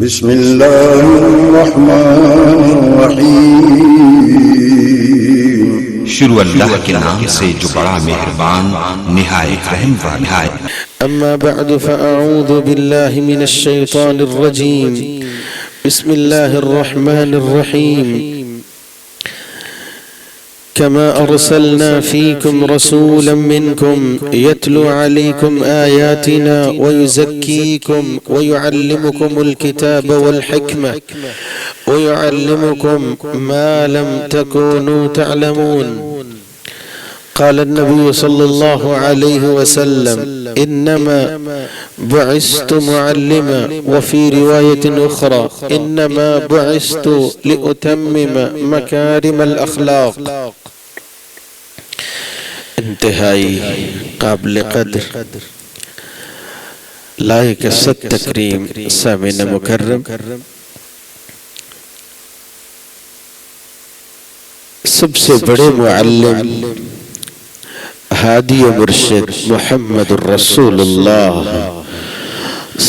بسم اللہ الرحمن الرحیم۔ شروع اللہ کے نام سے جو بڑا مہربان نہایت رحم والا ہے۔ اما بعد فاعوذ باللہ من الشیطان الرجیم، بسم اللہ الرحمن الرحیم۔ كما أرسلنا فيكم رسولا منكم يتلو عليكم آياتنا ويزكيكم ويعلمكم الكتاب والحكمة ويعلمكم ما لم تكونوا تعلمون. قال النبي صلى الله عليه وسلم إنما بعثت معلما، وفي رواية أخرى إنما بعثت لأتمم مكارم الأخلاق. انتہائی قابل قدر لائق صد تکریم سامعین مکرم، سب سے بڑے معلم ہادی و مرشد محمد الرسول اللہ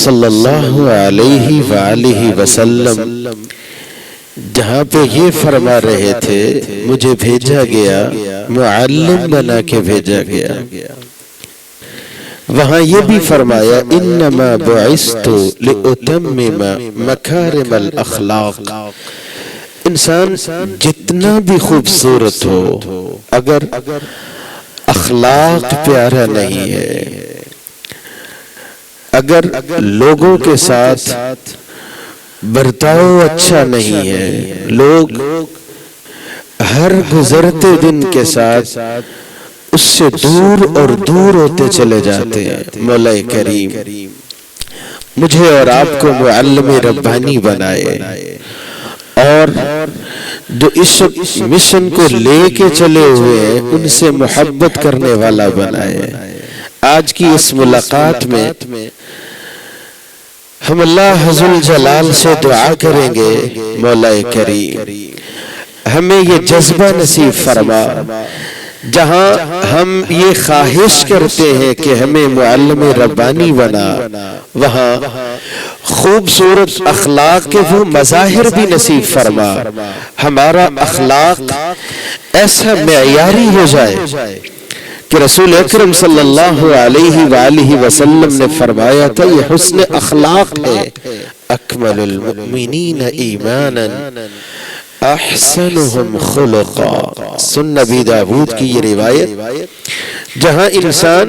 صلی اللہ علیہ وآلہ وسلم جہاں پہ یہ فرما رہے تھے مجھے بھیجا گیا، معلم بنا کے بھیجا گیا، وہاں یہ بھی فرمایا انما بعثت لأتمم مکارم الاخلاق۔ انسان جتنا بھی خوبصورت ہو، اگر اخلاق پیارا نہیں ہے، اگر لوگوں کے ساتھ برتاؤ اچھا نہیں ہے، لوگ ہر گزرتے دن کے ساتھ اس سے دور اور دور ہوتے چلے جاتے ہیں، مولا کریم مجھے اور آپ کو معلم ربانی بنائے اور جو اس مشن کو لے کے چلے ہوئے ہیں ان سے محبت کرنے والا بنائے۔ آج کی اس ملاقات میں ہم اللہ ذوالجلال سے دعا کریں گے، مولا کریم ہمیں یہ جذبہ نصیب فرما، جہاں ہم یہ خواہش کرتے ہیں کہ ہمیں معلم ربانی بنا، وہاں خوبصورت اخلاق کے وہ مظاہر بھی نصیب فرما، ہمارا اخلاق ایسا معیاری ہو جائے کہ رسول اکرم صلی اللہ علیہ وآلہ وسلم نے فرمایا تھا یہ حسن اخلاق ہے، اکمل المؤمنین ایمانا احسنهم خلقا۔ سنن ابی داود کی یہ روایت، جہاں انسان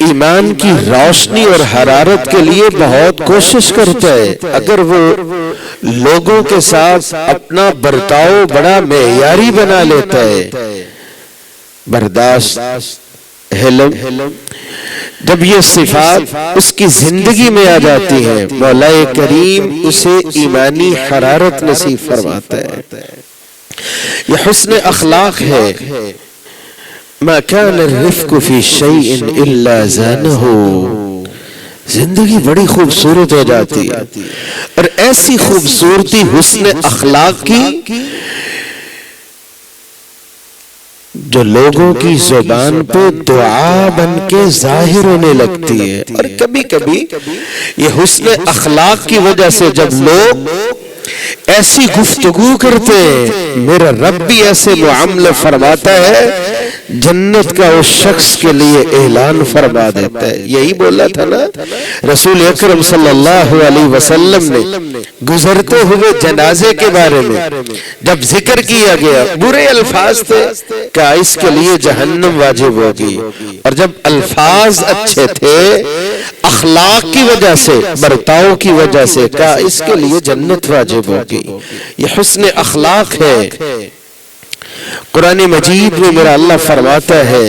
ایمان کی روشنی اور حرارت کے لیے بہت کوشش کرتا ہے، اگر وہ لوگوں کے ساتھ اپنا برتاؤ بڑا معیاری بنا لیتا ہے، برداشت، حلم، جب یہ صفات اس کی زندگی میں آ جاتی ہیں، مولا کریم اسے ایمانی حرارت نصیب فرماتا ہے۔ یہ حسن اخلاق ہے، ما كان الرفق في شيء الا زانه، زندگی بڑی خوبصورت ہو جاتی ہے، اور ایسی خوبصورتی حسن اخلاق کی جو لوگوں کی زبان پہ دعا بن کے ظاہر ہونے لگتی ہے۔ اور کبھی کبھی یہ حسن اخلاق کی وجہ سے جب لوگ ایسی گفتگو کرتے ہیں، میرا رب بھی ایسے معاملہ فرماتا ہے، جنت کا اس شخص کے لیے اعلان فرما دیتا ہے۔ یہی بولا تھا نا رسول اکرم صلی اللہ علیہ وسلم نے گزرتے ہوئے جنازے کے بارے میں جب ذکر کیا گیا، برے الفاظ تھے کہ اس کے لیے جہنم واجب ہوگی، اور جب الفاظ اچھے تھے اخلاق کی وجہ سے، برتاؤ کی وجہ سے، کہا اس کے لیے جنت واجب ہوگی۔ یہ حسن اخلاق ہے۔ قرآن مجید میں میرا اللہ فرماتا ہے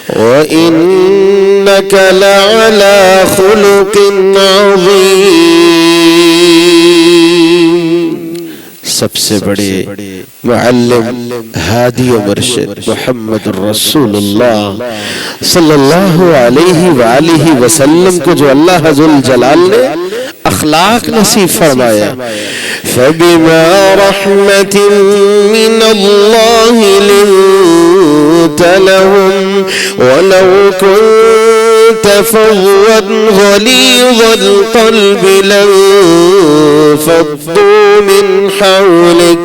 وَإِنَّكَ لَعَلَى خُلُقٍ عَظِيمٍ۔ سب سے بڑے معلم ہادی و مرشد محمد الرسول اللہ صلی اللہ علیہ وآلہ وسلم کو جو اللہ ذوالجلال نے اخلاق نصیب فرمایا، فَبِمَا رَحْمَةٍ مِّنَ اللَّهِ لِنْتَ لَهُمْ وَلَوْ كُنْتَ فظا غليظ القلب لانفضوا من حولك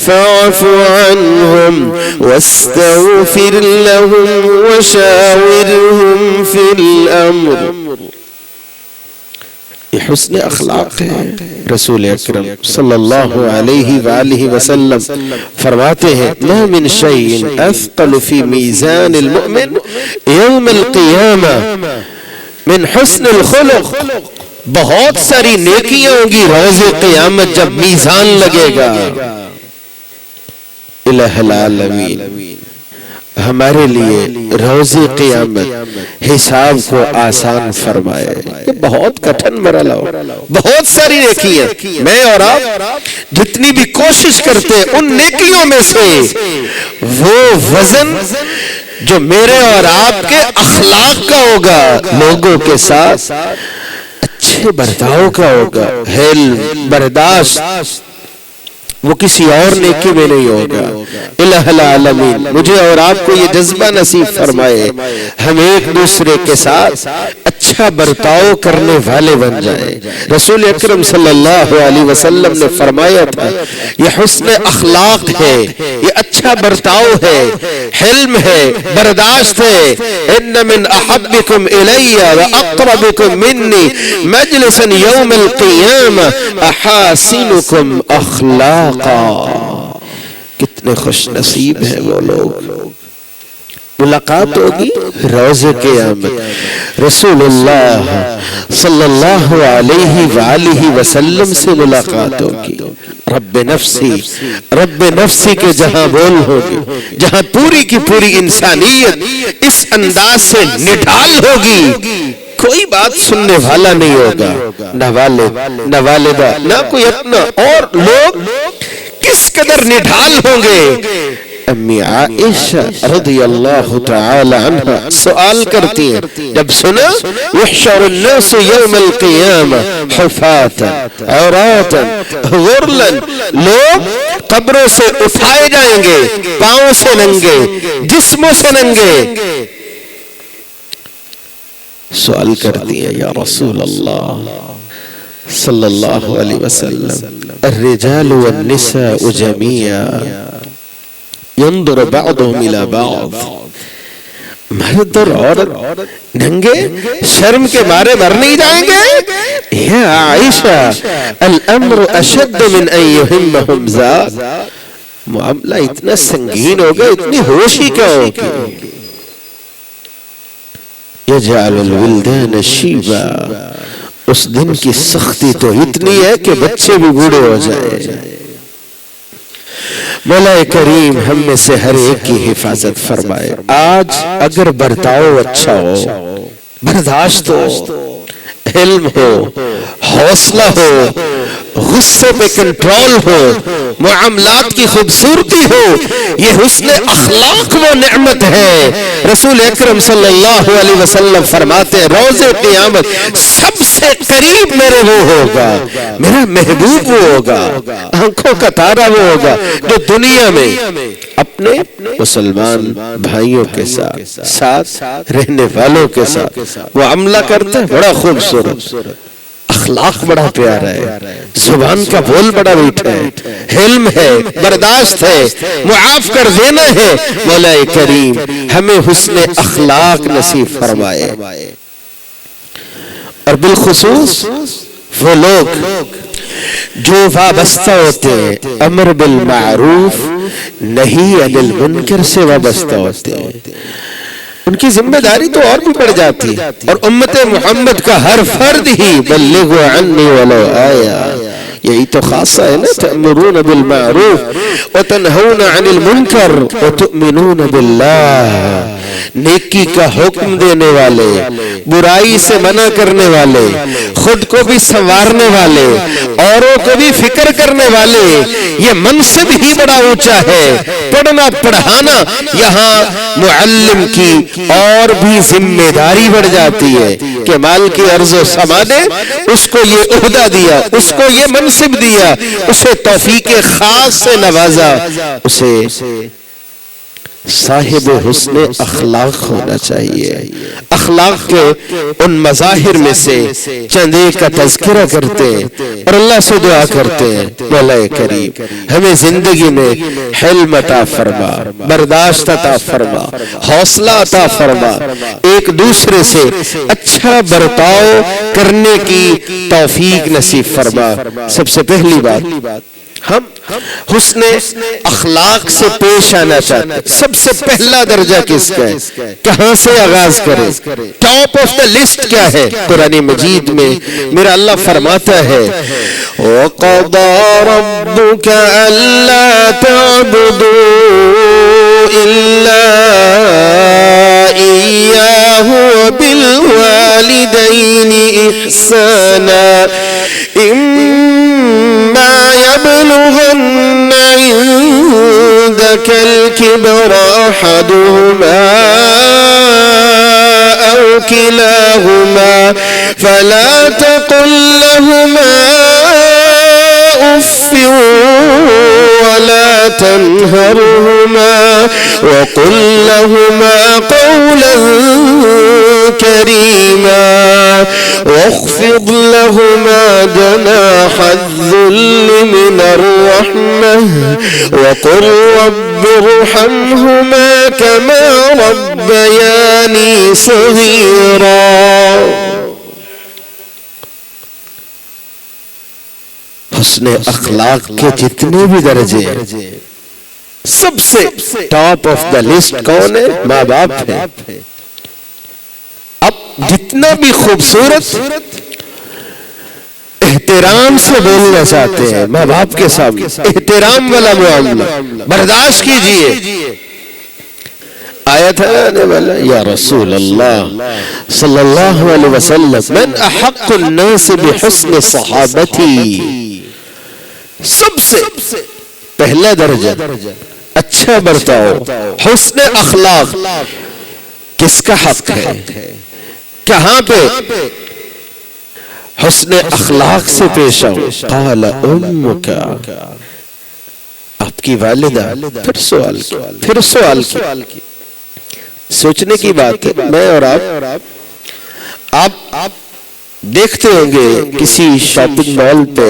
فاعف عنهم واستغفر لهم وشاورهم في الأمر. یہ حسن اخلاق ہے. رسول اکرم صلی اللہ علیہ وآلہ وسلم فرماتے ہیں ما من شيء اثقل في ميزان المؤمن يوم القيامة من حسن الخلق. بہت ساری نیکیاں ہوں گی روز قیامت جب میزان لگے گا. الہ العالمین ہمارے لیے روز قیامت حساب کو آسان فرمائے. یہ بہت کٹھن مرحلہ ہو. بہت ساری نیکیاں میں اور آپ جتنی بھی کوشش کرتے ہیں ان نیکیوں میں سے وہ وزن جو میرے اور آپ کے اخلاق کا ہوگا, لوگوں کے ساتھ اچھے برتاؤ کا ہوگا, حلم, برداشت, وہ کسی اور نیکی میں نہیں ہوگا. الہ العالمین مجھے اور آپ کو یہ جذبہ نصیب فرمائے ہم ایک دوسرے کے ساتھ اچھا برتاؤ کرنے والے بن جائیں. رسول اکرم صلی اللہ علیہ وسلم نے فرمایا تھا یہ حسن اخلاق ہے, یہ اچھا برتاؤ ہے, حلم ہے, برداشت ہے. ان من احبکم الی واقربکم منی مجلسا یوم القیامہ احاسنکم اخلاق. کتنے خوش نصیب ہیں وہ لوگ. ملاقات ہوگی روز قیامت, رسول اللہ صلی اللہ علیہ وآلہ وسلم سے ملاقات ہوگی. رب نفسی کے جہاں بول ہوگی, جہاں پوری کی پوری انسانیت اس انداز سے نڈھال ہوگی, کوئی بات سننے والا نہیں ہوگا, نہ والد نہ والدہ نہ کوئی اپنا. اور لوگ کس قدر نڈھال ہوں گے. امی عائشہ رضی اللہ تعالی عنہ سوال کرتی ہیں جب سنا یحشر الناس یوم القیامہ حفاتا عراتا غرلا, لوگ قبروں سے اٹھائے جائیں گے پاؤں سے ننگے, جسموں سے ننگے. سوال کرتی ہے یا رسول اللہ صلی اللہ علیہ وسلم الرجال والنساء جميعا ينظر بعضهم الى بعض, مرد اور عورت ننگے شرم کے مارے مر نہیں جائیں گے. یا عائشہ الامر اشد من ان يهمهم ذاك, معاملہ اتنا سنگین ہوگا, اتنی ہوش ہی کیا ہوگی. یجعل الولدان شیبا, اس دن کی سختی تو اتنی ہے کہ بچے بھی بوڑھے ہو جائیں. مولا کریم ہم میں سے ہر ایک کی حفاظت فرمائے. آج اگر برتاؤ اچھا ہو, برداشت ہو, علم ہو, حوصلہ ہو, غصے پہ کنٹرول ہو, معاملات کی خوبصورتی ہو, یہ حسن اخلاق وہ نعمت ہے. رسول اکرم صلی اللہ علیہ وسلم فرماتے ہیں روز قیامت سب سے قریب میرے وہ ہوگا, میرا محبوب وہ ہوگا, آنکھوں کا تارا وہ ہوگا جو دنیا میں اپنے مسلمان بھائیوں کے ساتھ رہنے والوں کے ساتھ وہ عملہ کرتا ہے. بڑا خوبصورت اخلاق, بڑا پیارا ہے, زبان کا بول بڑا میٹھا ہے, حلم ہے, برداشت ہے, معاف کر دینا ہے. مولا کریم ہمیں حسن اخلاق نصیب فرمائے. اور بالخصوص وہ لوگ جو وابستہ ہوتے ہیں امر بالمعروف نہی عن المنکر سے وابستہ ہوتے ہیں, ان کی ذمہ داری تو اور بھی بڑھ جاتی ہے. اور امت محمد کا ہر فرد ہی بلغوا عنی ولو آیا, یہی تو خاصہ ہے نا, تأمرون بالمعروف وتنہون عن المنکر وتؤمنون باللہ. نیکی کا حکم دینے والے, برائی سے منع کرنے والے, خود کو بھی سنوارنے والے, اوروں کو بھی فکر کرنے والے, یہ منصب ہی بڑا اونچا ہے. پڑھنا پڑھانا یہاں معلم کی اور بھی ذمہ داری بڑھ جاتی ہے کہ مال کی عرض و سمانے اس کو یہ عہدہ دیا, اس کو یہ منصب دیا, اسے توفیق خاص سے نوازا, اسے صاحب حسن اخلاق ہونا چاہیے. اخلاق کے ان مظاہر میں سے چند ایک کا تذکرہ کرتے اور اللہ سے دعا کرتے ہیں مولا کریم ہمیں زندگی میں حلم عطا فرما، برداشت عطا فرما، حوصلہ عطا فرما، ایک دوسرے سے اچھا برتاؤ کرنے کی توفیق نصیب فرما. سب سے پہلی بات ہم حسن اخلاق سے پیش آنا چاہتے ہیں. سب سے پہلا درجہ کس کا ہے؟ کہاں سے آغاز کریں؟ ٹاپ آف دا لسٹ کیا ہے؟ قرآن مجید میں میرا اللہ فرماتا ہے وَقَضَى رَبُّكَ أَلَّا تَعْبُدُوا إِلَّا إِيَّاهُ وَبِالْوَالِدَيْنِ إِحْسَانًا إِمَّا يَبْلُغَنَّ عِندَكَ الْكِبَرَ أَحَدُهُمَا أَوْ كِلَاهُمَا فَلَا تَقُل لَّهُمَا أُفٍّ وَلَا تَنْهَرْهُمَا وَقُل لَّهُمَا قَوْلًا كَرِيمًا واخفض لهما جناح الذل من الرحمة وقل رب ارحمهما كما ربياني صغيرا. حسن اخلاق کے جتنے بھی درجے سب سے ٹاپ آف دا لسٹ کون ہے؟ ماں باپ ہے. اب جتنا بھی خوبصورت احترام سے بولنا چاہتے ہیں ماں باپ کے سامنے احترام والا معاملہ برداشت کیجئے. آیت آنے والا یا رسول اللہ صلی اللہ علیہ وسلم من احق الناس بحسن صحابتی. سب سے پہلا درجہ اچھا برتاؤ حسن اخلاق کس کا حق ہے؟ کہاں پہ حسن اخلاق سے پیش آؤ؟ قال امک، آپ کی والدہ. پھر سوال کی سوچنے کی بات ہے. میں اور آپ دیکھتے ہوں گے کسی شاپنگ مال پہ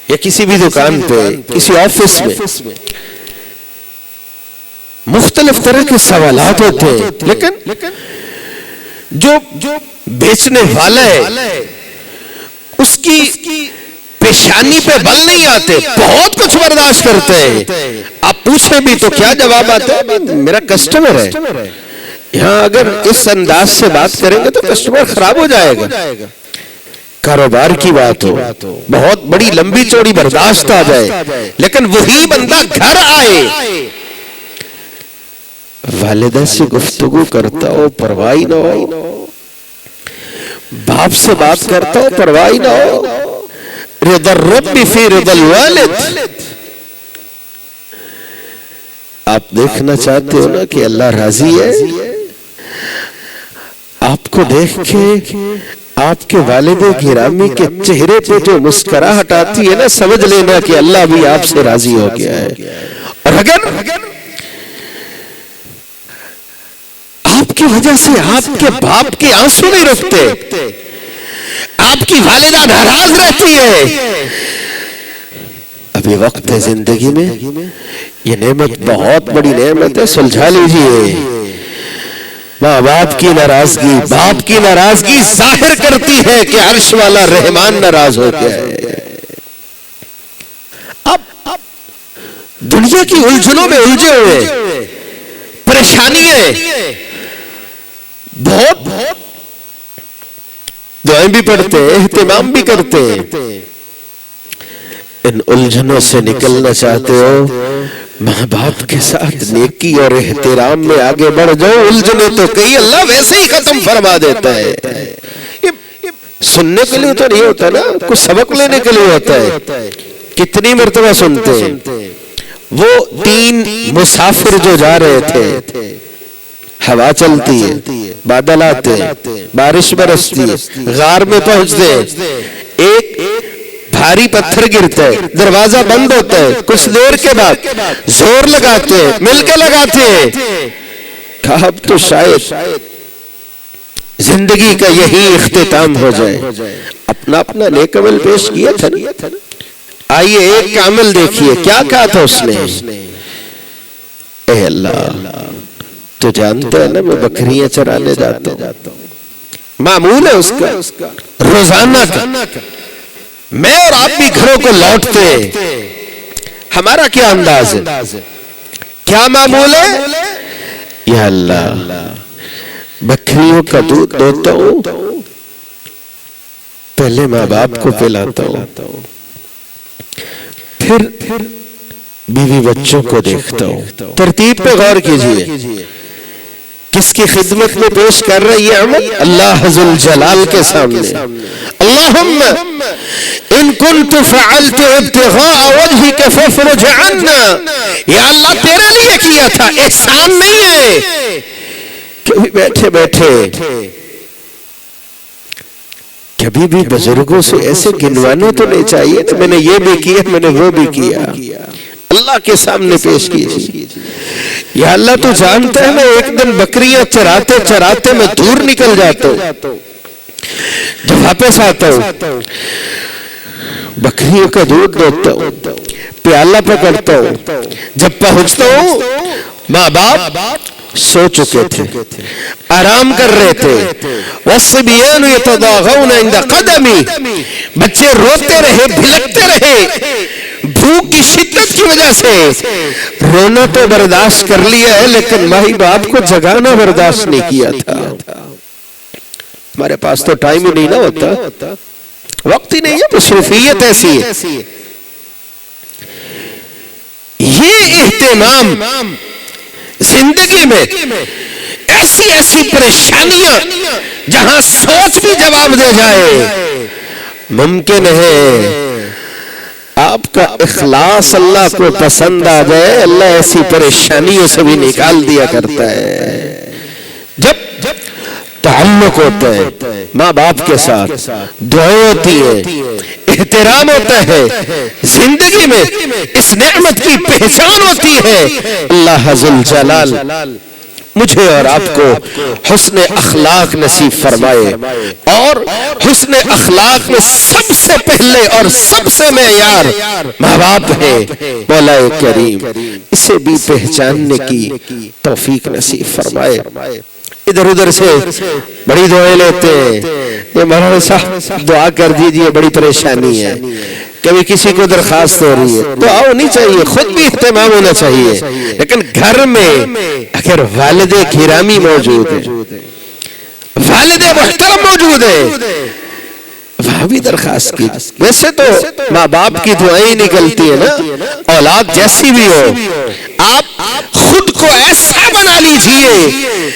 یا کسی بھی دکان پہ کسی آفس میں مختلف طرح کے سوالات ہوتے ہیں لیکن جو بیچنے والا ہے اس کی پیشانی پہ بل نہیں آتے، بہت کچھ برداشت کرتے ہیں. آپ پوچھیں بھی تو کیا جواب آتا ہے؟ میرا کسٹمر ہے. یہاں اگر اس انداز سے بات کریں گے تو کسٹمر خراب ہو جائے گا. کاروبار کی بات ہو بہت بڑی لمبی چوڑی برداشت آ جائے لیکن وہی بندہ گھر آئے والدہ سے گفتگو کرتا ہو پرواہ نہ ہو، باپ سے بات کرتا ہو پرواہ نہ ہو. رضا الرب فی رضا الوالد. آپ دیکھنا چاہتے ہو نا کہ اللہ راضی ہے، آپ کو دیکھ کے آپ کے والد گرامی کے چہرے پہ جو مسکراہٹ آتی ہے نا سمجھ لینا کہ اللہ بھی آپ سے راضی ہو گیا ہے. اور اگر آپ کی وجہ سے آپ کے باپ کے آنسو نہیں رکتے، آپ کی والدہ ناراض رہتی ہے، ابھی وقت ہے زندگی میں یہ نعمت بہت بڑی نعمت ہے، سلجھا لیجئے. ماں باپ کی ناراضگی باپ کی ناراضگی ظاہر کرتی ہے کہ عرش والا رحمان ناراض ہو گیا ہے. اب دنیا کی الجھنوں میں الجھے ہوئے پریشانیاں بہت دعائیں بھی پڑھتے اہتمام بھی کرتے. ان الجھنوں سے نکلنا چاہتے ہو ماں باپ کے ساتھ نیکی اور احترام میں آگے بڑھ جاؤ. الجھنے تو کئی اللہ ویسے ہی ختم فرما دیتا ہے. سننے کے لیے تو نہیں ہوتا نا، کچھ سبق لینے کے لیے ہوتا ہے. کتنی مرتبہ سنتے ہیں وہ 3 مسافر جو جا رہے تھے، ہوا چلتی ہے، بادل آتے ہیں، بارش برستی ہے، غار میں پہنچتے ہیں. ایک بھاری پتھر گرتا ہے، دروازہ بند ہوتا ہے، کچھ دیر کے بعد زور لگاتے ہیں، مل کے لگاتے ہیں، کہا اب تو شاید زندگی کا یہی اختتام ہو جائے۔ اپنا اپنا نیک عمل پیش کیا تھا نا۔ آئیے ایک کا عمل دیکھیے، کیا کہا تھا اس نے؟ اے اللہ تو جانتا ہے نا میں بکریاں چرانے جاتا ہوں، معمول ہے اس کا روزانہ کا، میں اور آپ بھی گھروں کو لوٹتے ہیں، ہمارا کیا انداز ہے، کیا معمول ہے؟ یا اللہ بکریوں کا دودھ دوتا ہوں، پہلے ماں باپ کو پلاتا ہوں، پھر بیوی بچوں کو دیکھتا ہوں۔ ترتیب پہ غور کیجئے، کس کی خدمت میں پیش کر رہا ہے یہ عمل؟ اللہ ذوالجلال کے سامنے۔ اللہم ان کنت فعلت ابتغاء وجہک فافرج عنا، یا اللہ تیرے لیے کیا تھا، احسان نہیں ہے۔ کبھی بیٹھے بیٹھے کبھی بھی بزرگوں سے ایسے گنوانا تو نہیں چاہیے کہ میں نے یہ بھی کیا، میں نے وہ بھی کیا۔ اللہ کے سامنے پیش کیجیے، یا اللہ تو جانتا ہے میں ایک دن بکریاں چراتے چراتے میں دور نکل جاتا ہوں، جب واپس آتا ہوں بکریوں کا دودھ دوتا ہوں، پیالہ پکڑتا ہوں، جب پہنچتا ہوں ماں باپ سو چکے تھے، آرام کر رہے تھے، والصبیان یتضاغون عند قدمی، بچے روتے رہے، بھلکتے رہے، بھوک کی شدت کی وجہ سے رونا تو برداشت کر لیا ہے لیکن مائی باپ کو جگانا برداشت نہیں کیا تھا۔ ہمارے پاس تو ٹائم ہی نہیں نہ ہوتا، وقت ہی نہیں ہے، مصروفیت ایسی ہے۔ یہ اہتمام زندگی میں ایسی ایسی پریشانیاں جہاں سوچ بھی جواب دے جائے، ممکن ہے آپ کا اخلاص اللہ کو پسند آ جائے، اللہ ایسی پریشانیوں سے بھی نکال دیا کرتا ہے۔ جب تعلق ہوتا ہے ماں باپ کے ساتھ، دعائیں ہوتی ہیں، احترام ہوتا ہے، زندگی میں اس نعمت کی پہچان ہوتی ہے۔ اللہ ذوالجلال مجھے اور آپ کو حسن اخلاق نصیب فرمائے، اور حسن اخلاق میں سب سے پہلے اور سب سے معیار ماں باپ ہے۔ مولا کریم اسے بھی پہچاننے کی توفیق نصیب فرمائے۔ ادھر ادھر سے بڑی دعائیں لیتے ہیں، یہ مولانا صاحب دعا کر دیجئے بڑی پریشانی ہے، کبھی کسی کو درخواست ہو رہی ہے، دعا ہونی چاہیے، خود بھی اہتمام ہونا چاہیے، لیکن گھر میں اگر والد گرامی موجود ہے، والد محترم موجود ہے، وہاں بھی درخواست کی۔ ویسے تو ماں باپ کی دعائیں نکلتی ہیں نا، اولاد جیسی بھی ہو، آپ خود کو ایسا بنا لیجئے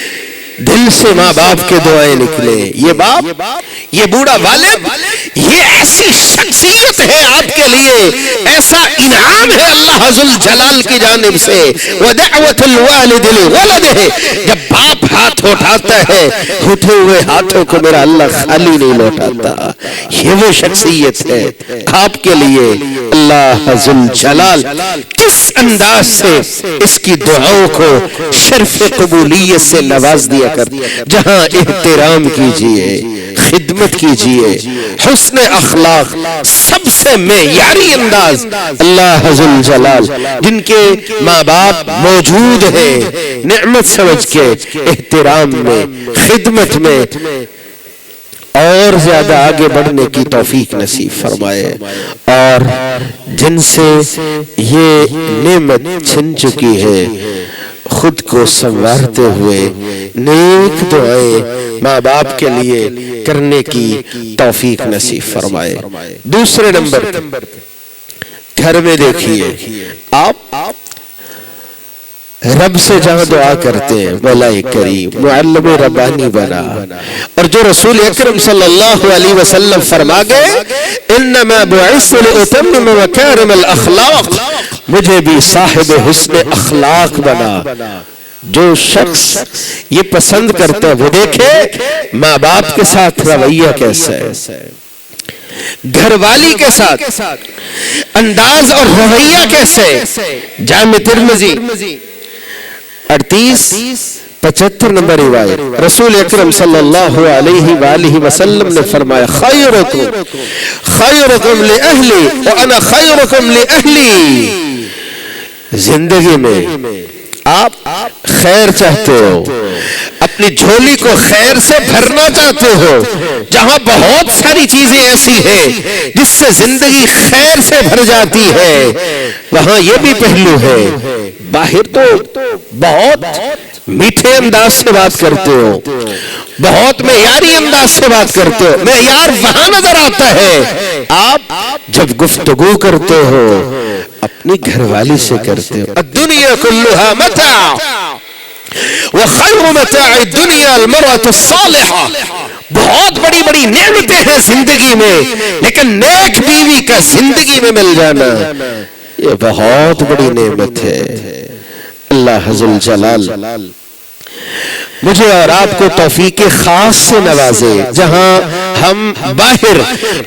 دل سے ماں باپ کے دعائیں نکلے۔ یہ باپ، یہ بوڑھا والد، یہ ایسی شخصیت ہے آپ کے لیے، ایسا انعام ہے اللہ ذوالجلال کی جانب سے۔ وَدَعْوَةُ الْوَالِدِ لِوَلَدِهِ، جب باپ ہاتھ اٹھاتا ہے، اٹھے ہوئے ہاتھوں کو میرا اللہ خالی نہیں لوٹاتا۔ یہ وہ شخصیت ہے آپ کے لیے۔ اللہ ذوالجلال کس انداز سے اس کی دعاؤں کو شرف قبولیت سے نواز دیا کر، جہاں احترام کیجئے، خدمت کیجئے، حسن اخلاق سب سے معیاری انداز۔ اللہ ذوالجلال جن کے ماں باپ موجود ہیں، نعمت سمجھ کے احترام میں، خدمت میں اور زیادہ آگے بڑھنے کی توفیق نصیب فرمائے، اور جن سے یہ نعمت چھن چکی ہے خود کو سنوارتے ہوئے نیک دعائیں ماں باپ کے لیے کرنے کی توفیق نصیب فرمائے۔ دوسرے نمبر گھر میں دیکھیے، آپ رب سے جہاں دعا کرتے ہیں، مولا کریم معلم ربانی بنا، اور جو رسول اکرم صلی اللہ علیہ وسلم فرما گئے انما بعثت لاتمم مکارم الاخلاق، مجھے بھی صاحب حسن اخلاق بنا۔ جو شخص یہ پسند کرتا ہے وہ دیکھے ماں باپ کے ساتھ رویہ کیسا ہے، گھر والی کے ساتھ انداز اور رویہ کیسے؟ جامع ترمذی 3875 نمبر روایت، رسول اکرم صلی اللہ علیہ وآلہ وسلم نے فرمایا خیرکم لأہلی وانا خیرکم لأہلی۔ زندگی میں آپ خیر چاہتے ہو، اپنی جھولی کو خیر سے بھرنا چاہتے ہو، جہاں بہت ساری چیزیں ایسی ہیں جس سے زندگی خیر سے بھر جاتی ہے، وہاں یہ بھی پہلو ہے۔ باہر تو بہت میٹھے انداز سے بات کرتے ہو، بہت معیاری انداز سے بات کرتے ہو، معیار وہاں نظر آتا ہے آپ جب گفتگو کرتے ہو اپنی گھر والی سے کرتے ہو۔ الدنیا کلها متاع وخیر متاع الدنیا المرأة الصالحة۔ بہت بڑی بڑی نعمتیں ہیں زندگی میں، لیکن نیک بیوی کا زندگی میں مل جانا یہ بہت بڑی نعمت ہے۔ اللہ ذو الجلال مجھے اور آپ کو توفیق خاص سے نوازے، جہاں ہم باہر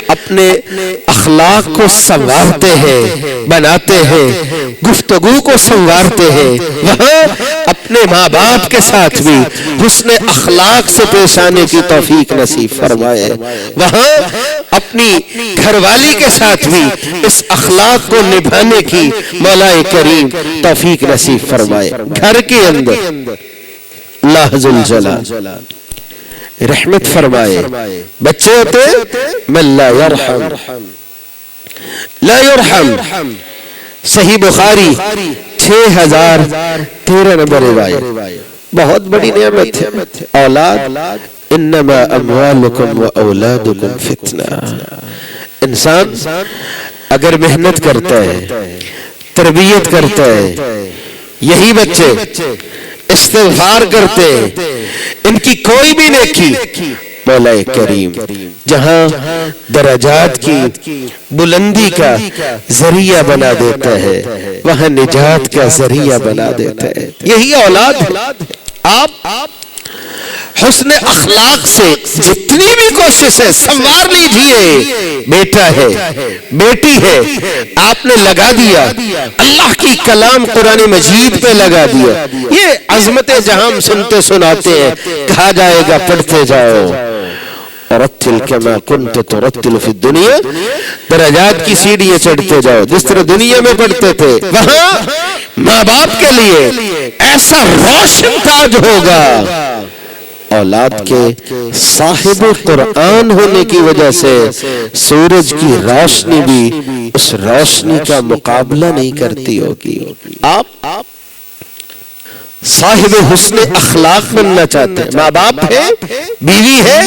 اپنے اخلاق کو سنوارتے ہیں، بناتے ہیں، گفتگو کو سنوارتے ہیں، وہاں اپنے ماں باپ کے ساتھ بھی حسن اخلاق سے پیش آنے کی توفیق نصیب فرمائے، وہاں اپنی گھر والی کے ساتھ بھی اس اخلاق کو نبھانے کی مولا کریم توفیق نصیب فرمائے۔ گھر کے اندر اللہ ذو الجلال رحمت فرمائے۔ بچے ہوتے من لا یرحم صحیح بخاری 6013 نمبر روایت، بہت بڑی نعمت ہے اولاد۔ انما اموالکم و اولادکم فتنہ۔ انسان اگر محنت کرتا ہے، تربیت کرتا ہے، یہی بچے استغفار کرتے ہیں، ان کی کوئی بھی نیکی مولا کریم جہاں درجات کی بلندی کا ذریعہ بنا دیتا ہے، وہاں نجات کا ذریعہ بنا دیتا ہے۔ یہی اولاد ہے۔ آپ حسن اخلاق سے جتنی بھی کوشش ہے سنوار لیجئے۔ بیٹا ہے، بیٹی ہے، آپ نے لگا دیا، اللہ کی کلام قرآن مجید پہ لگا دیا، یہ عظمت جہاں ہم سنتے سناتے ہیں، کہا جائے گا پڑھتے جاؤ۔ ورتل کما کنت ترتل فی الدنیا، درجات کی سیڑھیاں چڑھتے جاؤ جس طرح دنیا میں پڑھتے تھے، وہاں ماں باپ کے لیے ایسا روشن تاج ہوگا۔ اولاد کے صاحب قرآن ہونے کی وجہ سے سورج کی روشنی بھی اس روشنی کا مقابلہ نہیں کرتی ہوگی۔ آپ صاحب حسن اخلاق بننا چاہتے ہیں، ماں باپ ہے، بیوی ہے،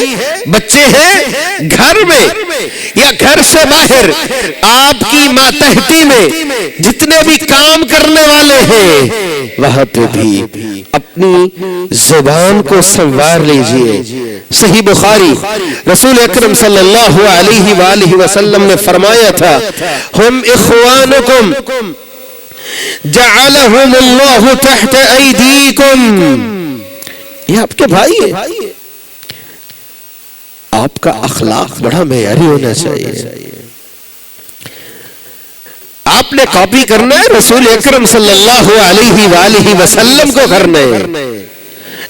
بچے ہیں، گھر میں یا گھر سے باہر آپ کی ماتحتی میں جتنے بھی کام کرنے والے ہیں، وہاں پہ بھی اپنی زبان کو سنوار لیجئے۔ صحیح بخاری رسول اکرم صلی اللہ علیہ وآلہ وسلم نے فرمایا تھا، ہم اخوانکم جعلہم اللہ تحت ایدیکم، یہ آپ کے بھائی ہیں۔ آپ کا اخلاق بڑا معیاری ہونا چاہیے۔ آپ نے کاپی کرنا ہے رسول اکرم صلی اللہ علیہ وآلہ وسلم کو کرنا ہے۔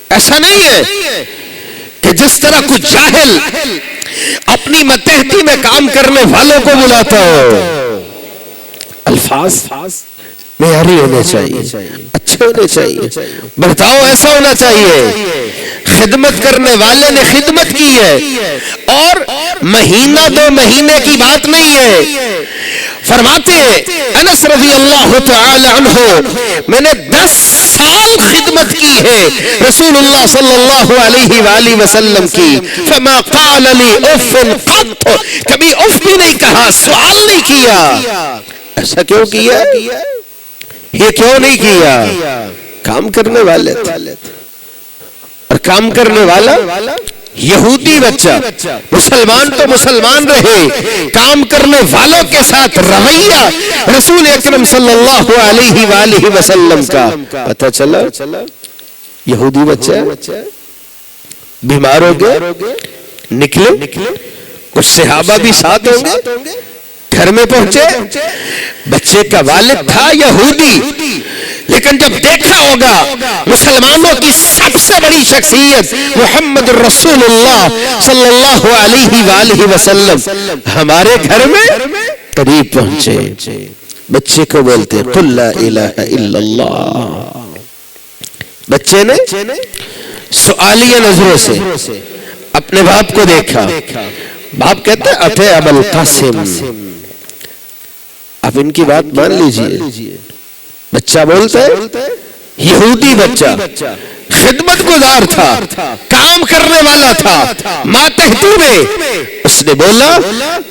ایسا نہیں ہے کہ جس طرح کچھ جاہل اپنی متحدی میں کام کرنے والوں کو بلاتا ہو۔ الفاظ معیاری ہونے چاہیے، اچھے ہونے چاہیے، برتاؤ ایسا ہونا چاہیے۔ خدمت کرنے والے نے خدمت کی ہے اور مہینہ دو مہینے کی بات نہیں ہے۔ فرماتے ہیں انس رضی اللہ تعالی عنہ، میں نے 10 سال خدمت کی ہے رسول اللہ صلی اللہ علیہ وآلہ وسلم کی، فما قال لی اف قط، کبھی اف بھی نہیں کہا، سوال نہیں کیا۔ ایسا کیوں کیا؟ یہ کیوں نہیں کیا؟ کام کرنے والے تھے، اور کام کرنے والا یہودی بچہ، مسلمان تو مسلمان رہے، کام کرنے والوں کے ساتھ رویہ رسول اکرم صلی اللہ علیہ وآلہ وسلم کا پتہ چلا یہودی بچہ بیمار ہو گئے، نکلے کچھ صحابہ بھی ساتھ ہوں گے. گھر میں پہنچے, بچے کا والد تھا یہودی, لیکن جب دیکھا ہوگا مسلمانوں کی سب سے بڑی شخصیت محمد رسول اللہ صلی اللہ علیہ وآلہ وسلم ہمارے گھر میں, قریب پہنچے, بچے کو بولتے قل لا الہ الا اللہ. بچے نے سوالیہ نظروں سے اپنے باپ کو دیکھا. باپ کہتے ہیں اتے ابا القاسم, آپ ان کی بات مان لیجئے. بچہ بولتا ہے, یہودی بچہ, خدمت گزار تھا, کام کرنے والا تھا ماتحتی میں, اس نے بولا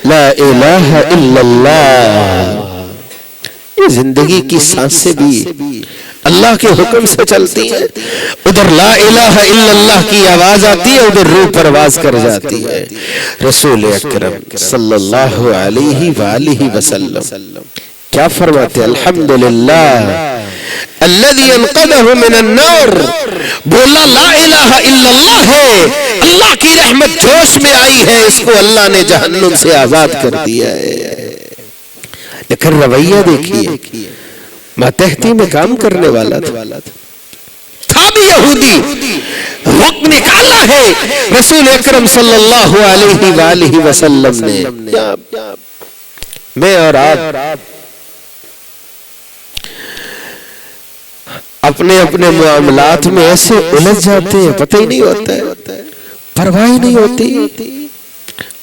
لا الہ الا اللہ. یہ زندگی کی سانسیں بھی اللہ کے حکم سے چلتی ہیں. ادھر لا الہ الا اللہ کی آواز آتی ہے, ادھر روح پرواز کر جاتی ہے. رسول اکرم صلی اللہ علیہ وآلہ وسلم کیا فرماتے؟ الحمدللہ الذی انقذہ من النار. بولا لا الہ الا اللہ ہے, اللہ کی رحمت جوش میں آئی ہے, اس کو اللہ نے جہنم سے آزاد کر دیا ہے. لیکن رویہ دیکھیے, ماتحتی میں کام کرنے والا تھا بھی یہودی, وقت نکالا ہے رسول اکرم صلی اللہ علیہ وآلہ وسلم نے. میں اور آپ اپنے اپنے معاملات میں ایسے الجھ جاتے ہیں, پتہ ہی نہیں ہوتا ہے, پرواہ ہی نہیں ہوتی.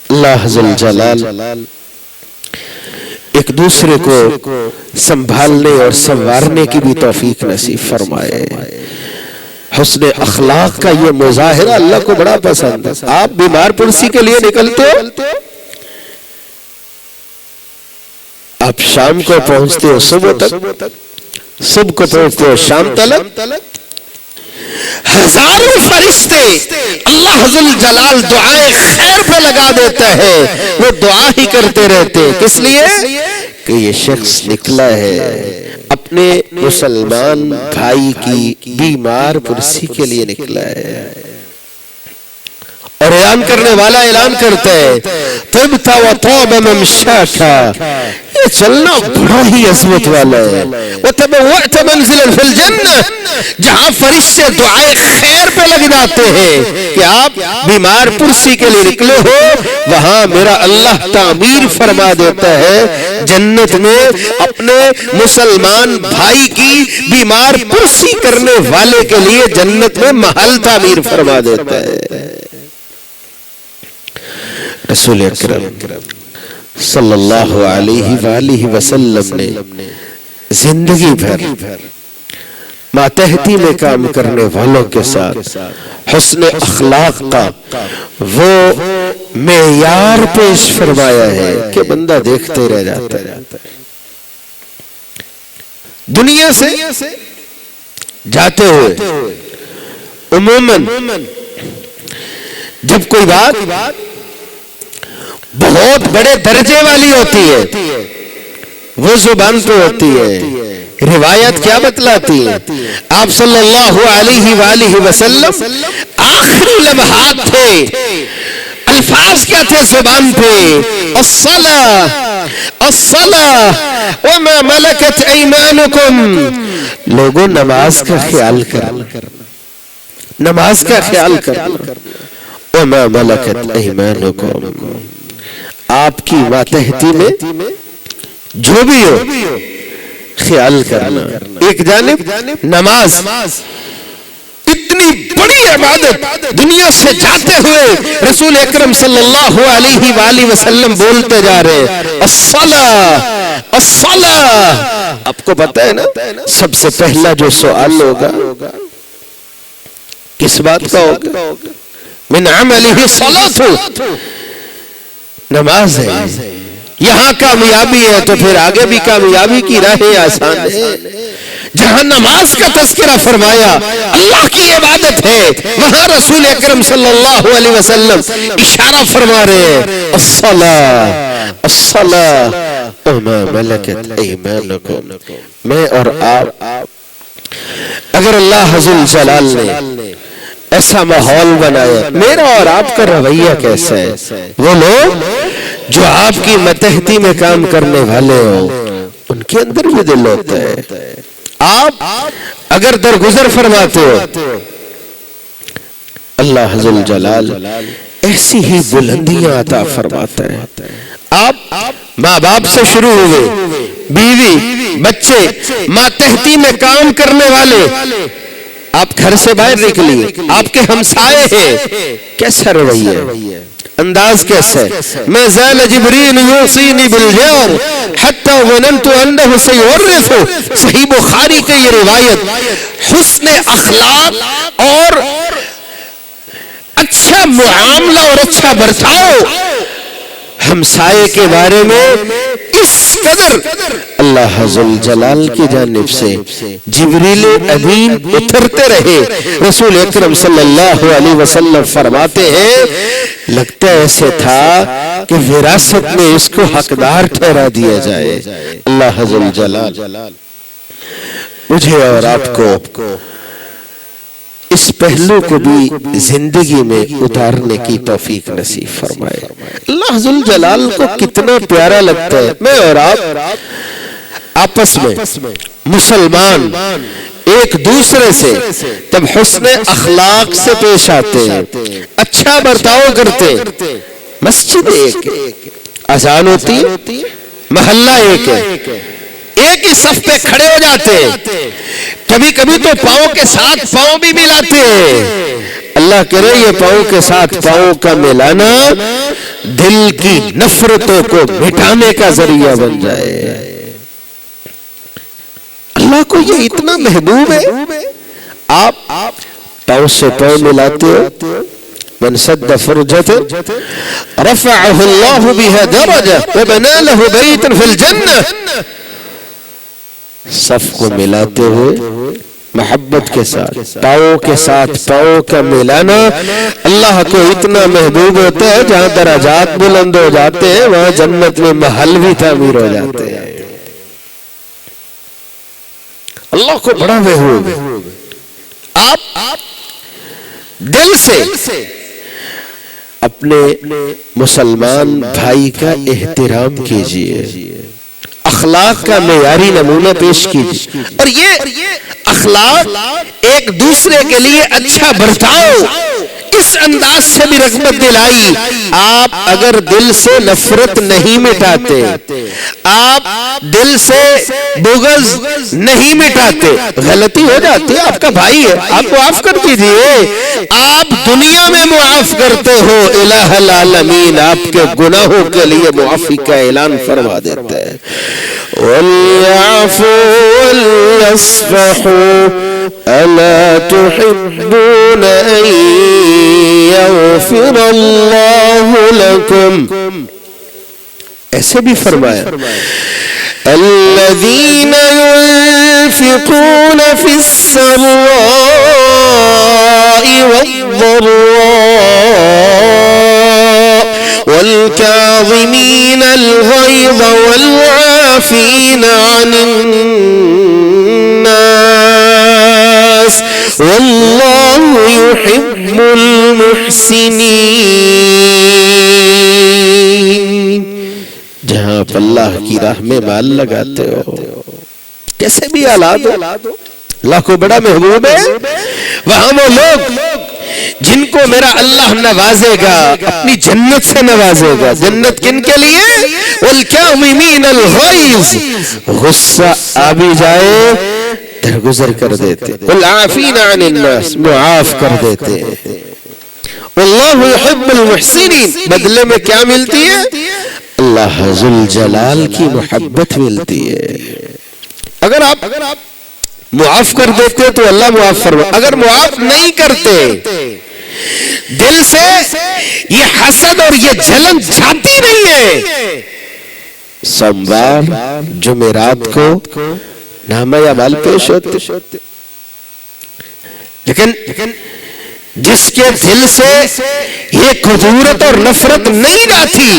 اللہ ذل جلال ایک دوسرے کو سنبھالنے اور سنوارنے کی بھی توفیق نصیب فرمائے. حسن اخلاق کا یہ مظاہرہ اللہ کو بڑا پسند ہے. آپ بیمار پرسی کے لیے نکلتے ہو, آپ شام کو پہنچتے ہو صبح تک, صبح کو پہنچتے ہو شام تلک, ہزاروں فرشتے اللہ ذل جلال دعائیں خیر پہ لگا دیتا ہے, وہ دعا ہی کرتے رہتے. کس لیے کہ یہ شخص نکلا ہے اپنے مسلمان بھائی کی بیمار پرسی کے لیے نکلا ہے. اور اعلان کرنے والا اعلان کرتا ہے طبت و طاب ممشاکا, یہ چلنا بڑا ہی عظمت والا ہے. وتبوأت منزلا فی الجنہ, جہاں فرشتے دعائیں خیر پہ لگ جاتے ہیں کہ آپ بیمار پرسی کے لیے نکلے ہو, وہاں میرا اللہ تعمیر فرما دیتا ہے جنت میں اپنے مسلمان بھائی کی بیمار پرسی کرنے والے کے لیے جنت میں محل تعمیر فرما دیتا ہے. رسول اکرم صلی اللہ علیہ وآلہ وسلم نے زندگی بھر ماتحتی میں کام کرنے والوں کے ساتھ حسن اخلاق کا وہ معیار پیش فرمایا ہے کہ بندہ دیکھتے رہ جاتا ہے. دنیا سے جاتے ہوئے عموماً جب کوئی بات بہت بڑے درجے والی ہوتی ہے وہ زبان پہ ہوتی ہے. روایت کیا بتلاتی ہے؟ آپ صلی اللہ علیہ وآلہ وسلم آخری لمحات تھے, الفاظ کیا تھے زبان پہ؟ الصلاة الصلاة وما ملکت ایمانکم. لوگوں نماز کا خیال کرنا, نماز کا خیال کرنا. وما ملکت ایمانکم, آپ کی ماتحتی میں جو بھی ہو خیال کرنا. ایک جانب نماز اتنی بڑی عبادت, دنیا سے جاتے ہوئے رسول اکرم صلی اللہ علیہ وآلہ وسلم بولتے جا رہے الصلاة الصلاة. آپ کو پتہ ہے نا سب سے پہلا جو سوال ہوگا کس بات کا ہوگا؟ من عملہ الصلاة, نماز ہے. یہاں کامیابی ہے تو پھر آگے بھی کامیابی کی راہیں آسان ہے. جہاں نماز کا تذکرہ فرمایا اللہ کی عبادت ہے, وہاں رسول اکرم صلی اللہ علیہ وسلم اشارہ فرما رہے ہیں الصلاة الصلاة وما ملکت ایمانکم. میں اور آپ اگر اللہ ذل جلال نے ایسا ماحول بنایا. میرا اور آپ کا رویہ کیسا ہے؟ وہ لوگ جو آپ کی متحدی میں کام کرنے والے ہوں ان کے اندر بھی دل ہوتا ہے. آپ اگر درگزر فرماتے ہو اللہ ذل جلال ایسی ہی بلندیاں عطا فرماتا ہے. آپ ماں باپ سے شروع ہوئے، بیوی، بچے، ماتحتی میں کام کرنے والے، آپ گھر سے باہر نکلیے، آپ کے ہمسائے ہیں، کیسا رویہ ہے، انداز کیسا ہے؟ میں زال جبریل یوصینی بالجار حتی ظننت انہ سیورث. صحیح بخاری کی یہ روایت. حسن اخلاق اور اچھا معاملہ اور اچھا برتاؤ ہمسائے کے بارے میں اس قدر اللہ ذل جلال کی جانب سے جبریل امین اترتے رہے. رسول اکرم صلی اللہ علیہ وسلم فرماتے ہیں لگتا ایسے تھا کہ وراثت میں اس کو حقدار ٹھہرا دیا جائے. اللہ ذل جلال مجھے اور آپ کو اس پہلو کو بھی زندگی میں اتارنے کی توفیق نصیب فرمائے. اللہ ذل جلال کو کتنا پیارا لگتا ہے میں اور آپ آپس میں مسلمان ایک دوسرے سے جب حسن اخلاق سے پیش آتے ہیں، اچھا برتاؤ کرتے ہیں. مسجد ایک ہے، اذان ہوتی ہے، محلہ ایک ہے، ایک ہی صف پہ کھڑے ہو جاتے ہیں، کبھی کبھی تو پاؤں کے ساتھ پاؤں بھی ملاتے ہیں. اللہ کرے یہ پاؤں کے ساتھ پاؤں کا ملانا دل کی نفرتوں کو مٹانے کا ذریعہ بن جائے. اللہ کو یہ اتنا محبوب ہے. آپ پاؤں سے پاؤں ملاتے ہو. من سد فرجة رفعه الله بها درجة وبنى له بيتا في الجنة. صف کو ملاتے ہوئے محبت کے ساتھ پاؤں کے ساتھ پاؤں کا ملانا اللہ کو اتنا محبوب ہوتا ہے. جہاں درجات بلند ہو جاتے ہیں وہاں جنت میں محل بھی تعمیر ہو جاتے ہیں. اللہ کو بڑا محبوب ہے. آپ دل سے اپنے مسلمان بھائی کا احترام کیجئے، اخلاق کا معیاری نمونہ پیش کیجئے. اور یہ اخلاق ایک دوسرے کے لیے اچھا برتاؤ اس انداز سے بھی رغبت دلائی. آپ اگر دل سے نفرت نہیں مٹاتے، آپ دل سے بغض نہیں مٹاتے، غلطی ہو جاتی ہے، آپ کا بھائی ہے، آپ معاف کر دیجئے. آپ دنیا میں معاف کرتے ہو، الہ العالمین آپ کے گناہوں کے لیے معافی کا اعلان فرما دیتا ہے. وَلْيَعْفُوا وَلْيَصْفَحُوا أَلَا تُحِبُّونَ أَن يَغْفِرَ اللَّهُ لَكُمْ. ایسے بھی فرمایا الَّذِينَ يُنْفِقُونَ فِي السَّرَّاءِ وَالضَّرَّاءِ وَالْكَاظِمِينَ الْغَيْظَ وَالْعَافِينَ عَنِ النَّاسِ وَاللَّهُ يُحِبُّ الْمُحْسِنِينَ. جہاں آپ اللہ کی راہ میں مال لگاتے ہو، کیسے بھی حالات ہو، اللہ کو بڑا محبوب ہے. وہاں وہ لوگ جن کو میرا اللہ نوازے گا، اپنی جنت سے نوازے گا. جنت کن کے لیے؟ والکاظمین الغیظ، غصہ آ بھی جائے درگزر کر دیتے، والعافین عن الناس معاف کر دیتے. واللہ یحب المحسنین. بدلے میں کیا ملتی ہے؟ اللہ ذل جلال کی محبت ملتی ہے. اگر آپ معاف کر دیتے تو اللہ معاف فرما. اگر معاف نہیں کرتے، دل سے یہ حسد اور یہ جلن جاتی نہیں ہے. سوموار جمعرات کو نامہ اعمال پیش ہوتے، لیکن جس کے دل سے یہ کدورت اور نفرت نہیں جاتی،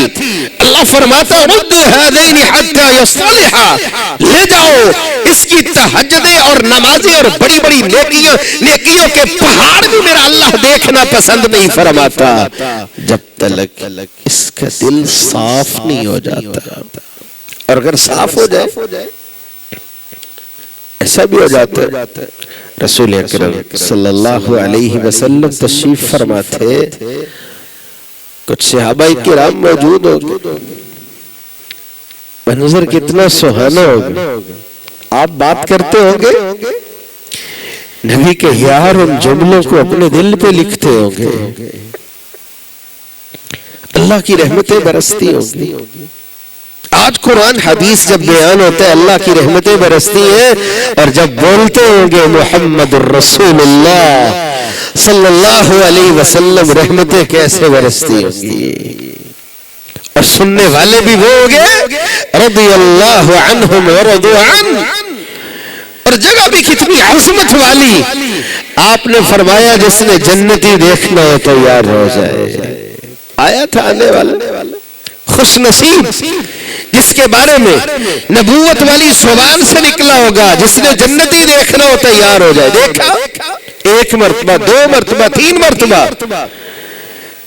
اللہ فرماتا رد هذین حتی صالحا، لے جاؤ اس کی تہجدیں اور نمازیں اور بڑی بڑی نیکیوں کے پہاڑ بھی میرا اللہ دیکھنا پسند نہیں فرماتا جب تک اس کا دل صاف نہیں ہو جاتا. اور اگر صاف ہو جائے، ایسا بھی ہو جاتا ہے. رسول اکرم صلی اللہ علیہ وسلم تشریف فرما تھے، کچھ صحابہ کرام موجود ہوگے، منظر کتنا سہانا ہوگا. آپ بات کرتے ہوں گے، نبی کے یار ان جملوں کو اپنے دل پہ لکھتے ہوں گے، اللہ کی رحمتیں برستی ہوں گی. آج قرآن حدیث جب بیان ہوتا ہے اللہ کی رحمتیں برستی ہیں، اور جب بولتے ہوں گے محمد الرسول اللہ صلی اللہ علیہ وسلم، رحمتیں کیسے برستی ہوں گی. اور سننے والے بھی وہ ہوں گے رضی اللہ عنہم ورضوا عنہ. اور جگہ بھی کتنی عظمت والی. آپ نے فرمایا جس نے جنتی دیکھنا ہو تو تیار ہو جائے. آیا تھا آنے والا خوش نصیب جس کے بارے میں نبوت والی زبان سے نکلا ہوگا، جس نے جنتی دیکھنا ہو تیار ہو جائے. دیکھا ایک مرتبہ، دو مرتبہ، تین مرتبہ.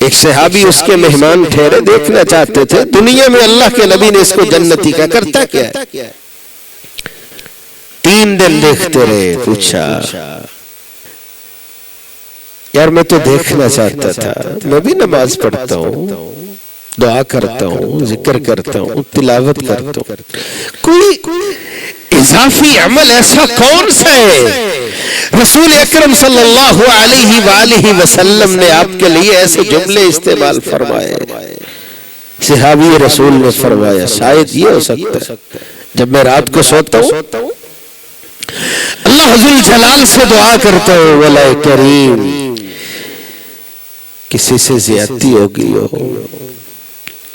ایک صحابی اس کے مہمان ٹھہرے، دیکھنا چاہتے تھے دنیا میں اللہ کے نبی نے اس کو جنتی کا کرتا کیا ہے. 3 دن دیکھتے رہے. پوچھا یار میں تو دیکھنا چاہتا تھا، میں بھی نماز پڑھتا ہوں، دعا کرتا ہوں، ذکر کرتا ہوں، تلاوت کرتا ہوں، کوئی اضافی عمل ایسا کون سا ہے رسول اکرم صلی اللہ علیہ وآلہ وسلم نے آپ کے لیے ایسے جملے استعمال فرمائے. صحابی رسول نے فرمایا شاید یہ ہو سکتا ہے جب میں رات کو سوتا ہوں اللہ ذو الجلال سے دعا کرتا ہوں ولا کریم کسی سے زیادتی ہو گئی ہو،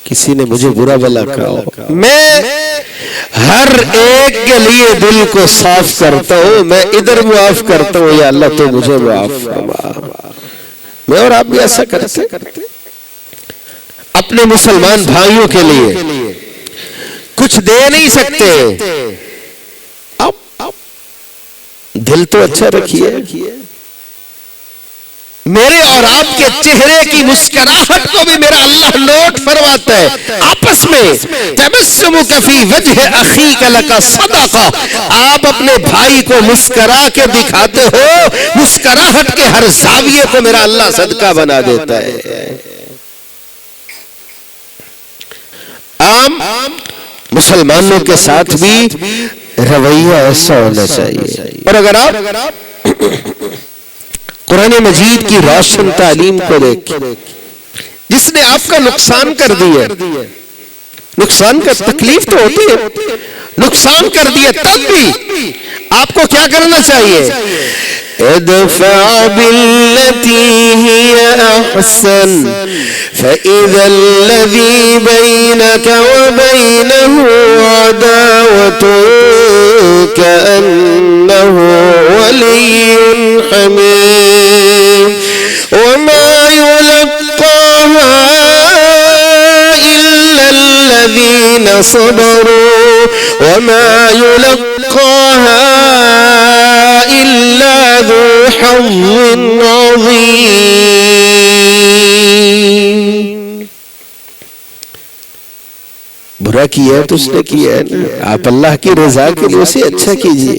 کسی نے مجھے برا بلا کہا ہو، میں ہر ایک کے لیے دل کو صاف کرتا ہوں، میں ادھر معاف کرتا ہوں یا اللہ تو مجھے معاف فرما. میں اور آپ بھی ایسا کرتے اپنے مسلمان بھائیوں کے لیے کچھ دے نہیں سکتے، آپ دل تو اچھا رکھیے. میرے اور آپ کے چہرے کی مسکراہٹ کو بھی میرا اللہ نوٹ فرماتا ہے. آپس میں تبسمک فی وجہ اخیک لک صدقہ، آپ اپنے بھائی کو مسکرا کے دکھاتے ہو، مسکراہٹ کے ہر زاویے کو میرا اللہ صدقہ بنا دیتا ہے. عام مسلمانوں کے ساتھ بھی رویہ ایسا ہونا چاہیے. اور اگر آپ قرآن مجید کی روشن تعلیم کو دیکھ، جس نے آپ کا نقصان کر دیا، نقصان کا تکلیف تو ہوتی ہے، نقصان کر دیا تب بھی آپ کو کیا کرنا چاہیے؟ ادفع بالتي هي احسن فاذا الذي بينك وبينه عداوة كأنه ولي حميم وما يلقاها إلا الذين صبروا وما يلقاها إلا ذو حظ عظيم. برا کیا ہے تو اس نے کیا ہے، آپ اللہ کی رضا کے لیے اسے اچھا کیجئے.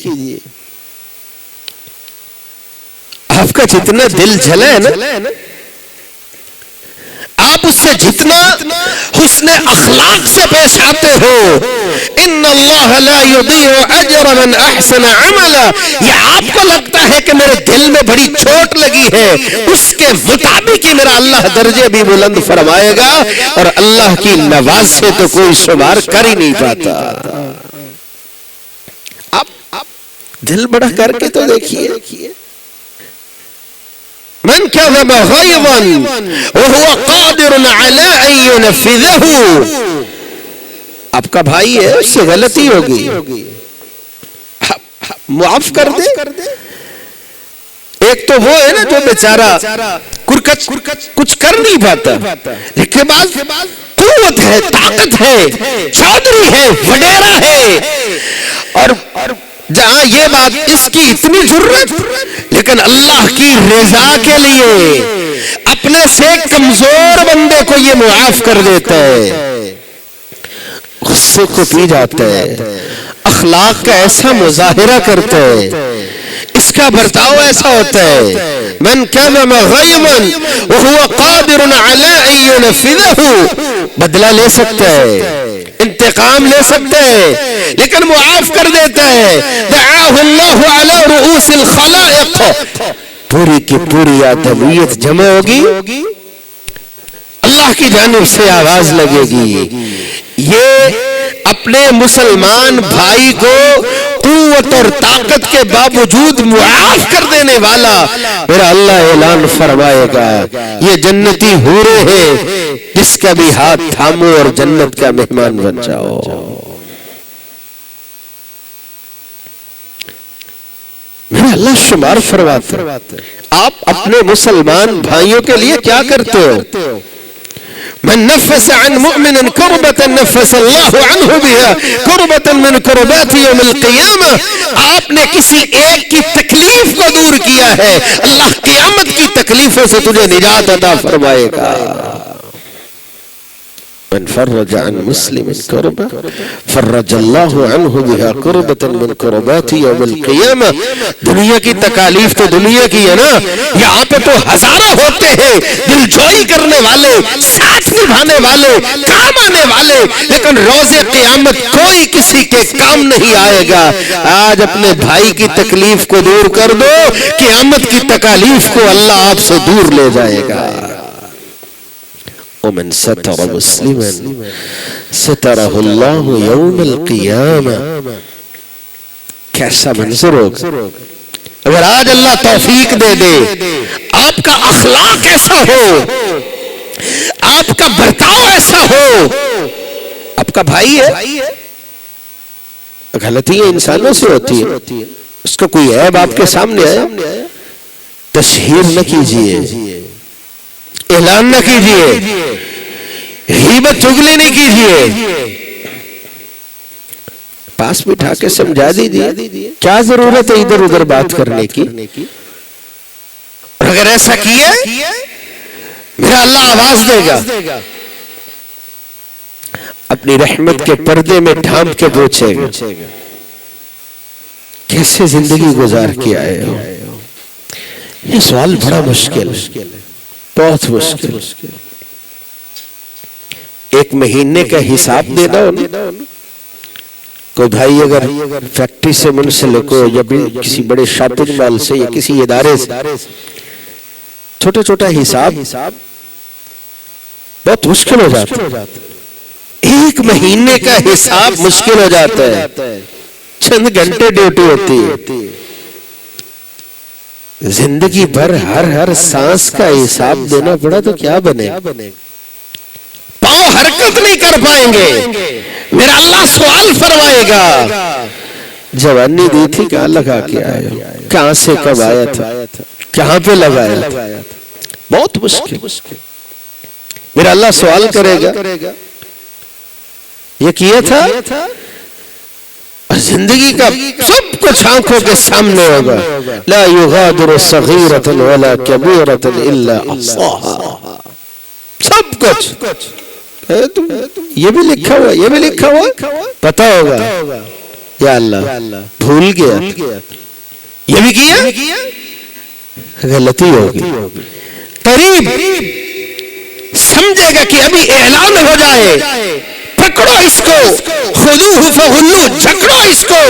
آپ کا جتنا دل جلا ہے نا، آپ اس سے جتنا حسن اخلاق سے پیش آتے ہو، ان اللہ لا یضیع اجر من احسن عملا، یہ آپ کو لگتا ہے کہ میرے دل میں بڑی چوٹ لگی ہے، اس کے مطابق ہی میرا اللہ درجے بھی بلند فرمائے گا. اور اللہ کی نواز سے تو کوئی شمار کر ہی نہیں پاتا. آپ دل بڑا کر کے تو دیکھیے. من كذب غيظا وهو قادر على ان ينفذه، آپ کا بھائی ہے، اس سے غلطی ہوگی، معاف کر دے. ایک تو وہ ہے نا جو بیچارہ کچھ کر نہیں پاتا، لیکن بعد قوت ہے، طاقت ہے، چودھری ہے، وڈیرا ہے، اور جہاں یہ بات اس کی اتنی ضرورت، لیکن اللہ کی رضا کے لیے اپنے سے کمزور بندے کو یہ معاف کر دیتا ہے، غصے کو پی جاتا ہے، اخلاق کا ایسا مظاہرہ کرتا ہے، اس کا برتاؤ ایسا ہوتا ہے، من کظم غیظا وهو قادر علی ان ينفذه، بدلہ لے سکتا ہے، انتقام لے سکتا ہے، لیکن معاف کر دیتا ہے، دعاہ اللہ علی رؤوس الخلائق، پوری کی پوری آدمیت جمع ہوگی، اللہ کی جانب سے آواز لگے گی، یہ اپنے مسلمان بھائی کو قوت اور طاقت کے باوجود معاف کر دینے والا میرا اللہ اعلان فرمائے گا، یہ جنتی حورے ہیں جس کا بھی ہاتھ تھامو اور جنت کا مہمان بن جاؤ۔ میرا اللہ شمار فرماتا ہے، آپ اپنے مسلمان بھائیوں کے لیے کیا کرتے ہو؟ من نفس عن مؤمن كربة نفس الله عنه بها كربة من كربات يوم القيامة، آپ نے کسی ایک کی تکلیف کو دور کیا ہے، اللہ قیامت کی تکلیفوں سے تجھے نجات عطا فرمائے گا۔ من فرج عن مسلم كربة فرج الله عنه بها كربة من كربات يوم القيامة۔ دنیا کی تکالیف تو دنیا کی ہے نا، یہاں پہ تو ہزاروں ہوتے ہیں دل جوئی کرنے والے، ساتھ نبھانے والے، کام آنے والے، لیکن روز قیامت کوئی کسی کے کام نہیں آئے گا۔ آج اپنے بھائی کی تکلیف کو دور کر دو، قیامت کی تکالیف کو اللہ آپ سے دور لے جائے گا۔ ومن ستر مسلما سترہ اللہ یوم القیامہ، کیسا منظر ہوگا اگر آج اللہ توفیق دے دے، آپ کا اخلاق ایسا ہو، آپ کا برتاؤ ایسا ہو، آپ کا بھائی ہے، غلطیاں انسانوں سے ہوتی ہیں، اس کا کوئی عیب آپ کے سامنے آیا، تشہیر نہ کیجئے، اعلان نہ کیجئے، غیبت چغلی نہیں کیجئے، پاس بٹھا کے سمجھا دیجئے، کیا ضرورت ہے ادھر ادھر بات کرنے کی؟ اور اگر ایسا کیے میرا اللہ آواز دے گا، اپنی رحمت کے پردے میں ڈھانپ کے پوچھے گا، کیسے زندگی گزار کے آئے ہو؟ یہ سوال بڑا مشکل ہے، بہت مشکل۔ ایک مہینے کا حساب دینا ہو نا، کوئی بھائی اگر فیکٹری سے منسلک ہو یا کسی بڑے شاپنگ مال سے یا کسی ادارے سے، چھوٹا چھوٹا حساب بہت مشکل ہو جاتا ہے، ایک مہینے کا حساب مشکل ہو جاتا ہے، چند گھنٹے ڈیوٹی ہوتی ہے، زندگی بھر ہر سانس کا حساب دینا پڑا تو کیا بنے؟ پاؤں حرکت نہیں کر پائیں گے۔ میرا اللہ سوال فرمائے گا، جوانی دی تھی کہاں لگا کے آئے ہو، کہاں سے کب آیا تھا، کہاں پہ لگایا تھا؟ بہت مشکل۔ میرا اللہ سوال کرے گا، یہ کیا تھا؟ زندگی کا سب کچھ آنکھوں کے سامنے ہوگا، لا یغادر صغیرۃ ولا کبیرۃ الا احصاها، سب کچھ یہ بھی لکھا ہوا، یہ بھی لکھا ہوا، پتا ہوگا، یا اللہ بھول گیا، یہ بھی کیا، غلطی ہوگی، قریب سمجھے گا کہ ابھی اعلان ہو جائے، پکڑو اس کو، خذوہ فغلوہ، جھکڑو اس کو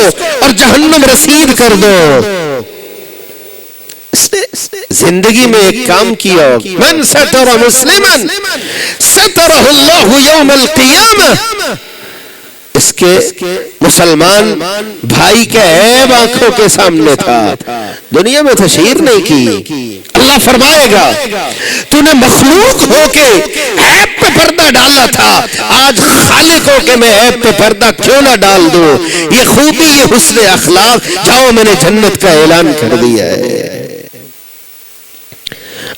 اور جہنم رسید کر دو۔ اس نے زندگی میں ایک کام کیا، من ستر مسلما سترہ اللہ یوم القیامہ، اس کے مسلمان بھائی کا عیب آنکھوں کے سامنے تھا، دنیا میں تشہیر نہیں کی۔ اللہ فرمائے گا، تو نے مخلوق ہو کے عیب پہ پردہ ڈالا تھا، آج خالق ہو کے میں عیب پہ پردہ کیوں نہ ڈال دوں؟ یہ خوبی، یہ حسن اخلاق، جاؤ میں نے جنت کا اعلان کر دیا ہے۔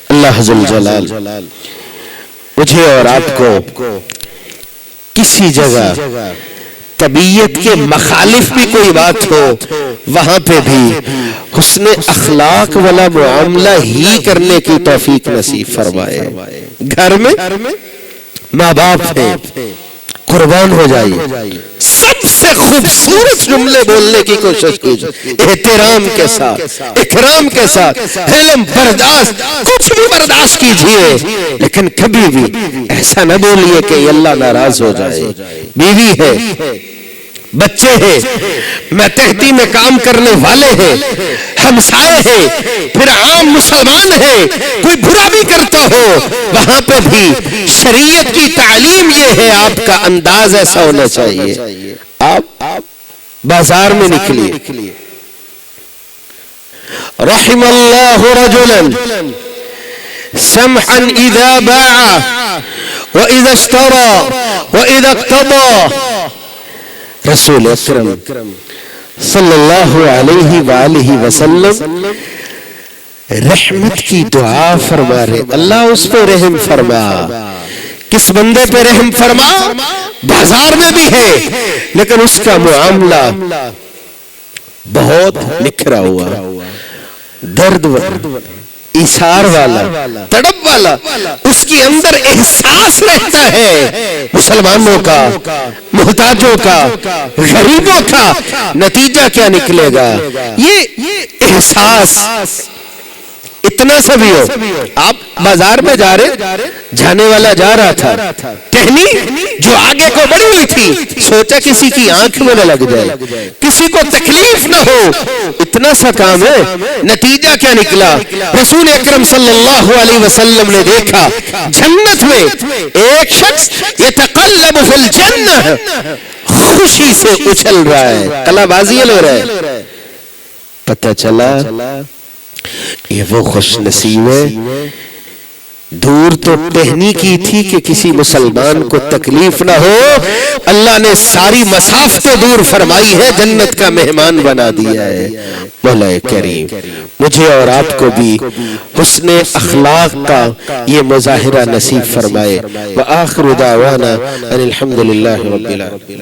اللہ ذوالجلال مجھے اور آپ کو کسی جگہ طبیعت کے مخالف بھی کوئی بات ہو وہاں پہ بھی حسن اخلاق والا معاملہ ہی کرنے کی توفیق نصیب فرمائے. گھر میں ماں باپ ہیں، قربان ہو جائیے، سب سے خوبصورت جملے بولنے کی کوشش کیجیے، احترام کے ساتھ، اکرام کے ساتھ، حلم برداشت، کچھ بھی برداشت کیجیے، لیکن کبھی بھی ایسا نہ بولیے کہ اللہ ناراض ہو جائے. بیوی ہے، بچے ہیں، ماتحتی میں کام کرنے والے ہیں، ہمسائے ہیں، پھر عام مسلمان ہیں، کوئی برا بھی کرتا ہو وہاں پہ بھی شریعت کی تعلیم یہ ہے، آپ کا انداز ایسا ہونا چاہیے. آپ بازار میں نکلیے، رحم اللہ رجلا سمحا اذا باع واذا اشترى واذا اقتضى. رسول اکرم صلی اللہ علیہ وآلہ وسلم رحمت کی دعا فرما رہے. اللہ اس پہ رحم فرما. کس بندے پہ رحم فرما؟ بازار میں بھی ہے لیکن اس کا معاملہ بہت نکھرا ہوا، درد ایثار والا، تڑپ والا، اس کے اندر احساس رہتا ہے مسلمانوں کا، محتاجوں کا، غریبوں کا. نتیجہ کیا نکلے گا؟ یہ احساس اتنا سا بھی ہو. آپ بازار میں جا رہے، جانے والا جا رہا تھا، ٹہنی جو آگے کو بڑی ہوئی تھی، سوچا کسی کی آنکھ میں نہ لگ جائے، کسی کو تکلیف نہ ہو، اتنا سا کام ہے. نتیجہ کیا نکلا؟ رسول اکرم صلی اللہ علیہ وسلم نے دیکھا جنت میں ایک شخص یتقلب فی الجنہ، خوشی سے اچھل رہا ہے، کلا بازیاں لے رہا ہے. پتہ چلا یہ وہ خوش نصیب ہے. دور تو ٹہنی کی تھی کہ کسی مسلمان کو تکلیف نہ ہو، اللہ نے ساری مسافتیں دور فرمائی ہے، جنت کا مہمان بنا دیا ہے. مولا کریم مجھے اور آپ کو بھی حسن اخلاق کا یہ مظاہرہ نصیب فرمائے. وآخر دعوانا ان الحمدللہ رب العالمین.